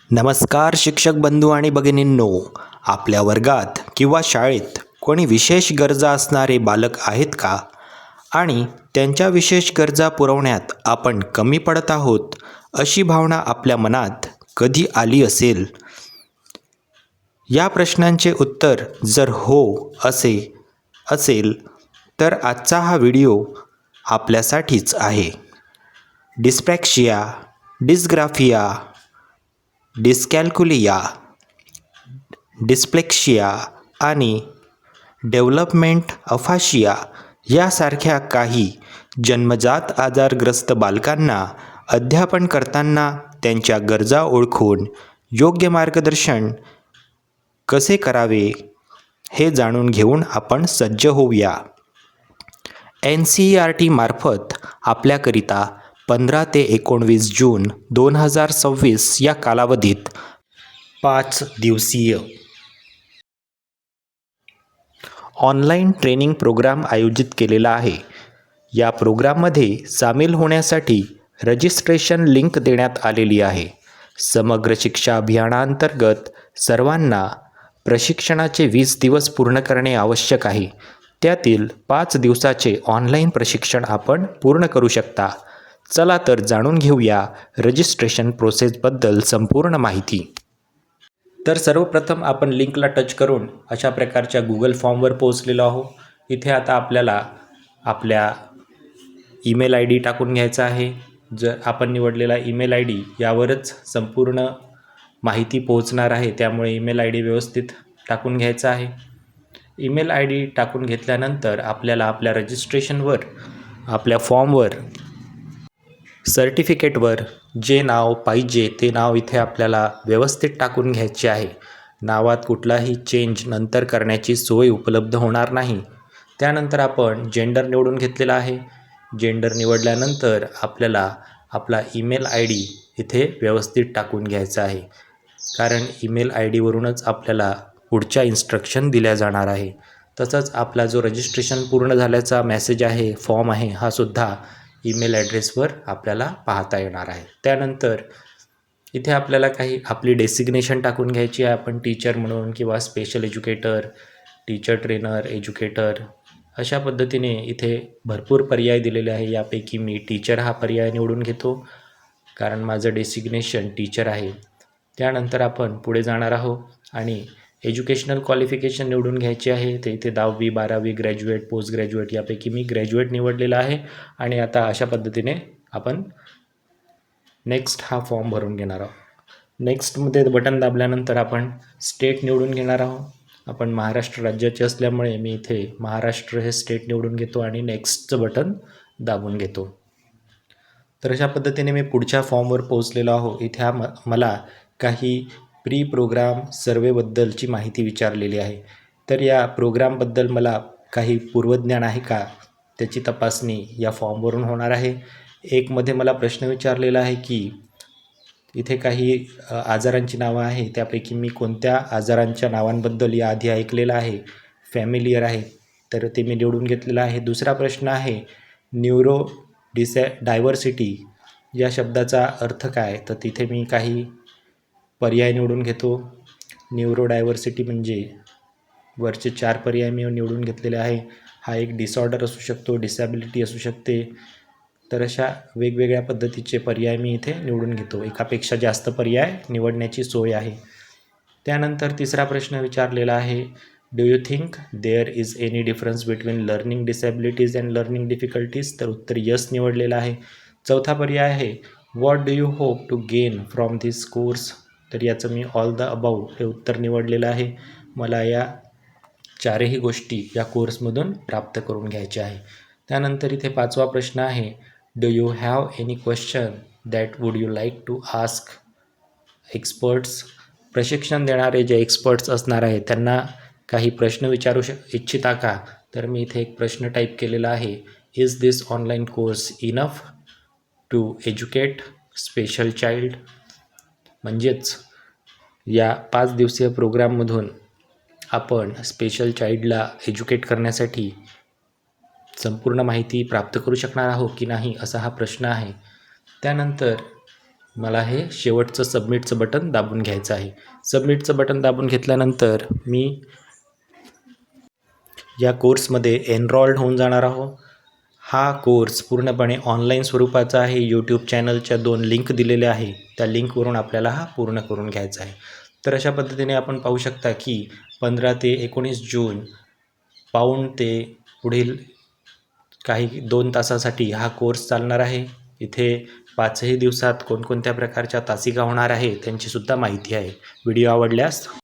नमस्कार शिक्षक बंधू आणि भगिनींनो, आपल्या वर्गात किंवा शाळेत कोणी विशेष गरजा असणारे बालक आहेत का? आणि त्यांच्या विशेष गरजा पुरवण्यात आपण कमी पडत आहोत अशी भावना आपल्या मनात कधी आली असेल? या प्रश्नांचे उत्तर जर हो असेल तर आजचा हा व्हिडिओ आपल्यासाठीच आहे. डिस्प्रॅक्सिया, डिस्ग्राफिया, डिस्कॅल्कुलिया, डिस्प्लेक्सिया आणि डेव्हलपमेंट अफाशिया यासारख्या काही जन्मजात आजारग्रस्त बालकांना अध्यापन करताना त्यांच्या गरजा ओळखून योग्य मार्गदर्शन कसे करावे हे जाणून घेऊन आपण सज्ज होऊया. NCERT मार्फत आपल्याकरिता 15 ते 19 जून 2026 या कालावधीत 5 दिवसीय ऑनलाईन ट्रेनिंग प्रोग्राम आयोजित केलेला आहे. या प्रोग्राममध्ये सामील होण्यासाठी रजिस्ट्रेशन लिंक देण्यात आलेली आहे. समग्र शिक्षा अभियानांतर्गत सर्वांना प्रशिक्षणाचे 20 दिवस पूर्ण करणे आवश्यक आहे. त्यातील 5 दिवसाचे ऑनलाईन प्रशिक्षण आपण पूर्ण करू शकता. चला तर जाणून घेऊया रजिस्ट्रेशन प्रोसेसबद्दल संपूर्ण माहिती. तर सर्वप्रथम आपण लिंकला टच करून अशा प्रकारच्या गुगल फॉर्मवर पोहोचलेलो आहोत. इथे आता आपल्याला आपल्या ईमेल ID टाकून घ्यायचा आहे. जर आपण निवडलेला ईमेल ID यावरच संपूर्ण माहिती पोहोचणार आहे, त्यामुळे ईमेल ID व्यवस्थित टाकून घ्यायचा आहे. ईमेल ID टाकून घेतल्यानंतर आपल्याला आपल्या रजिस्ट्रेशनवर, आपल्या फॉर्मवर, सर्टिफिकेटवर जे नाव पाहिजे ते नाव इथे आपल्याला व्यवस्थित टाकून घ्यायचे आहे. नावात कुठलाही चेंज नंतर करण्याची सोय उपलब्ध होणार नाही. त्यानंतर आपण जेंडर निवडून घेतलेला आहे. जेंडर निवडल्यानंतर आपल्याला आपला ईमेल ID इथे व्यवस्थित टाकून घ्यायचा आहे, कारण ईमेल ID वरूनच आपल्याला पुढच्या इन्स्ट्रक्शन दिल्या जाणार आहे. तसंच आपला जो रजिस्ट्रेशन पूर्ण झाल्याचा मेसेज आहे, फॉर्म आहे, हा सुद्धा ईमेल ॲड्रेसवर आपल्याला पाहता येणार आहे. त्यानंतर इथे आपल्याला काही आपली डेसिग्नेशन टाकून घ्यायची आहे. आपण टीचर म्हणून किंवा special educator, teacher trainer, educator अशा पद्धतीने इथे भरपूर पर्याय दिलेले आहे. यापैकी मी टीचर हा पर्याय निवडून घेतो, कारण माझं डेसिग्नेशन टीचर आहे. त्यानंतर आपण पुढे जाणार आहोत आणि एज्युकेशनल क्वालिफिकेशन निवडून घ्यायची आहे. ते इथे 10वी, 12वी, ग्रॅज्युएट, पोस्ट ग्रॅज्युएट यापैकी मी ग्रॅज्युएट निवडलेला आहे. आणि आता अशा पद्धतीने आपण नेक्स्ट हा फॉर्म भरून घेणार आहोत. नेक्स्टमध्ये बटन दाबल्यानंतर आपण स्टेट निवडून घेणार आहोत. आपण महाराष्ट्र राज्याचे असल्यामुळे मी इथे महाराष्ट्र हे स्टेट निवडून घेतो आणि नेक्स्टचं बटन दाबून घेतो. तर अशा पद्धतीने मी पुढच्या फॉर्मवर पोहोचलेलो आहो. इथे मला काही प्री प्रोग्राम सर्वेबद्दलची माहिती विचारलेली आहे. तर या प्रोग्रामबद्दल मला काही पूर्वज्ञान आहे का, त्याची तपासणी या फॉर्मवरून होणार आहे. एकमध्ये मला प्रश्न विचारलेला आहे की इथे काही आजारांची नावं आहे, त्यापैकी मी कोणत्या आजारांच्या नावांबद्दल याआधी ऐकलेलं आहे, फॅमिलियर आहे, तर ते मी निवडून घेतलेलं आहे. दुसरा प्रश्न आहे न्यूरो डायव्हर्सिटी या शब्दाचा अर्थ काय, तर तिथे मी काही पर्याय निवडून घेतो. न्यूरो डायव्हर्सिटी म्हणजे वरचे 4 पर्याय मी निवडून घेतलेले आहे. हा एक डिसऑर्डर असू शकतो, डिसॅबिलिटी असू शकते. तर अशा वेगवेगळ्या पद्धतीचे पर्याय मी इथे निवडून घेतो. एकापेक्षा जास्त पर्याय निवडण्याची सोय आहे. त्यानंतर तिसरा प्रश्न विचारलेला आहे, do you think there is any difference between learning disabilities and learning difficulties, तर उत्तर यस निवडलेलं आहे. चौथा पर्याय आहे what do you hope to gain from this course, तर याचं मी ऑल द अबाव हे उत्तर निवडलेलं आहे. मला या 4ही गोष्टी या कोर्समधून प्राप्त करून घ्यायच्या आहे. त्यानंतर इथे 5वा प्रश्न आहे, do you have any question that would you like to ask experts, प्रशिक्षण देणारे जे एक्सपर्ट्स असणार आहे त्यांना काही प्रश्न विचारू इच्छिता का, तर मी इथे एक प्रश्न टाईप केलेला आहे, is this online course enough to educate special child. म्हणजेच या 5 दिवसीय प्रोग्राममधून आपण स्पेशल चाइल्डला एज्युकेट करण्यासाठी संपूर्ण माहिती प्राप्त करू शकणार आहोत की नाही, असा हा प्रश्न आहे. त्यानंतर मला हे शेवटचं सबमिटचं बटन दाबून घ्यायचं आहे. सबमिटचं बटन दाबून घेतल्यानंतर मी या कोर्समध्ये एनरॉल्ड होऊन जाणार आहोत. हा कोर्स पूर्णपणे ऑनलाईन स्वरूपाचा आहे. यूट्यूब चॅनलच्या 2 लिंक दिलेल्या आहे. त्या लिंकवरून आपल्याला हा पूर्ण करून घ्यायचा आहे. तर अशा पद्धतीने आपण पाहू शकता की 15 ते 19 जून पाऊण ते पुढील काही 2 तासासाठी हा कोर्स चालणार आहे. इथे 5ही दिवसात कोणकोणत्या प्रकारच्या तासिका होणार आहे त्यांचीसुद्धा माहिती आहे. व्हिडिओ आवडल्यास